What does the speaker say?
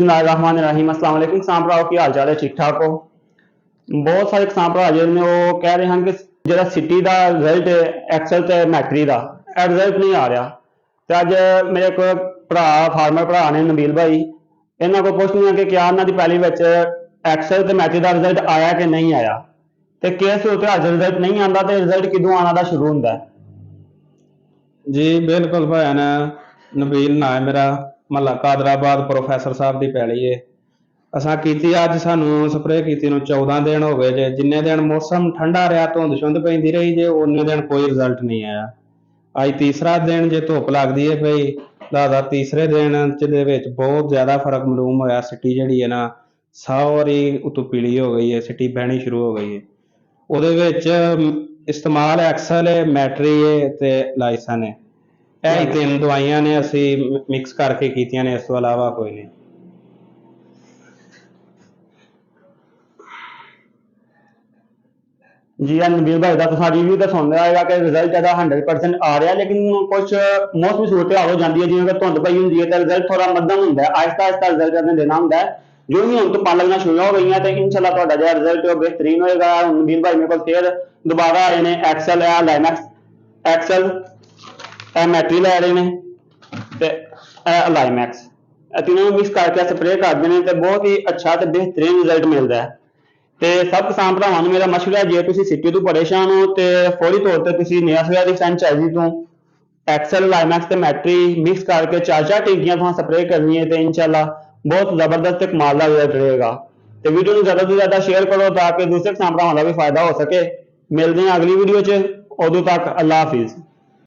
बिस्मिल्लाहिर्रहमानिर्रहीम। अस्सलाम वालेकुम किसान भराओ, की हाल चाल है? ठीक ठाक हो? बहुत सारे किसान भरा जिन्हें वो कह रहे हैं कि जो सिटी का रिजल्ट है एक्सल ਤੇ ਮੈਟਰੀ ਦਾ ਇਹ ਰਿਜ਼ਲਟ ਨਹੀਂ ਆ ਰਿਹਾ। ਤੇ ਅੱਜ ਮੇਰੇ ਕੋਲ ਭਰਾ ਫਾਰਮਰ ਭਰਾ ਨੇ ਨਬੀਲ ਭਾਈ, ਇਹਨਾਂ ਕੋਲ ਪੁੱਛਣੀ ਹੈ ਕਿ ਕਿਆ ਇਹਨਾਂ ਦੀ ਪੈਲੀ ਵਿੱਚ ਐਕਸਲ ਤੇ ਮੈਟਰੀ ਦਾ ਰਿਜ਼ਲਟ ਆਇਆ ਕਿ ਨਹੀਂ ਆਇਆ, ਤੇ ਕਿਸ ਸੂਰਤ ਹਾਲ ਰਿਜ਼ਲਟ ਨਹੀਂ ਆਉਂਦਾ ਤੇ ਰਿਜ਼ਲਟ ਕਿਦੋਂ ਆਉਣਾ ਦਾ ਸ਼ੁਰੂ ਹੁੰਦਾ ਹੈ। जी बिल्कुल भैन नबील ना है मेरा, महला कादराबाद प्रोफैसर साहब की पैली है। असा की अज सानू स्प्रे की 14 दिन हो गए जे। जिन्ने दिन मौसम ठंडा रहा, धुंध शुंध पैंदी रही जे, उन्ने दिन कोई रिजल्ट नहीं आया। अज तीसरा दिन जे धुप लगती है पई, दादा तीसरे दिन दे विच बहुत ज्यादा फर्क मालूम होया। सिटी जिहड़ी है ना सारी उतों पीली हो गई है, सिटी बहनी शुरू हो गई है। ਉਹਦੇ ਵਿੱਚ ਇਸਤੇਮਾਲ ਐਕਸਲ ਹੈ, ਮੈਟਰੀ ਹੈ ਤੇ ਲਾਈਸਨ ਹੈ। ਇਹ ਹੀ ਤਿੰਨ ਦਵਾਈਆਂ ਨੇ ਅਸੀਂ ਮਿਕਸ ਕਰਕੇ ਕੀਤੀਆਂ ਨੇ, ਇਸ ਤੋਂ ਇਲਾਵਾ ਕੋਈ ਨਹੀਂ। जी नबील भाई का तुम रिव्यू तो सुन लिया है कि रिजल्ट है 100% आ रहा है, लेकिन कुछ मौसमी सूरत हाल हो जाती है, जिवें धुंध पई होंदी है तो रिजल्ट थोड़ा मध्यम होंदा है, आहिस्ता आहिस्ता रिजल्ट देना होंदा है। जो भी हम तो पा लगना शुरू हो गई तो इंशाल्लाह तुहाडा जो रिजल्ट है बेहतरीन होएगा। नबील भाई मेरे को फिर दोबारा आए ने एक्सल है लाइमैक्स एक्सल मैट्री लै रहे हैं लाइमैक्स, तीनों मिक्स करके स्प्रे करते हैं तो बहुत ही अच्छा तो बेहतरीन रिजल्ट मिलता है। तो सब किसान भरावां नूं मेरा मशवरा है, जे तुसीं सिटी तो परेशान हो तो फौरी तौर पर तुसीं नया सवेरा फ्रेंचाइजी तो एक्सल लाइमैक्स ते मैट्री मिक्स करके 4-4 टिक्कियां तुहां स्प्रे करनी है तो इंशाल्लाह बहुत जबरदस्त एक माल का रिजल्ट रहेगा। तो वीडियो को ज़्यादा से ज़्यादा शेयर करो ताकि दूसरे किसान भरावां का भी फायदा हो सके। मिलते हैं अगली वीडियो च, उदों तक अल्लाह हाफिज़।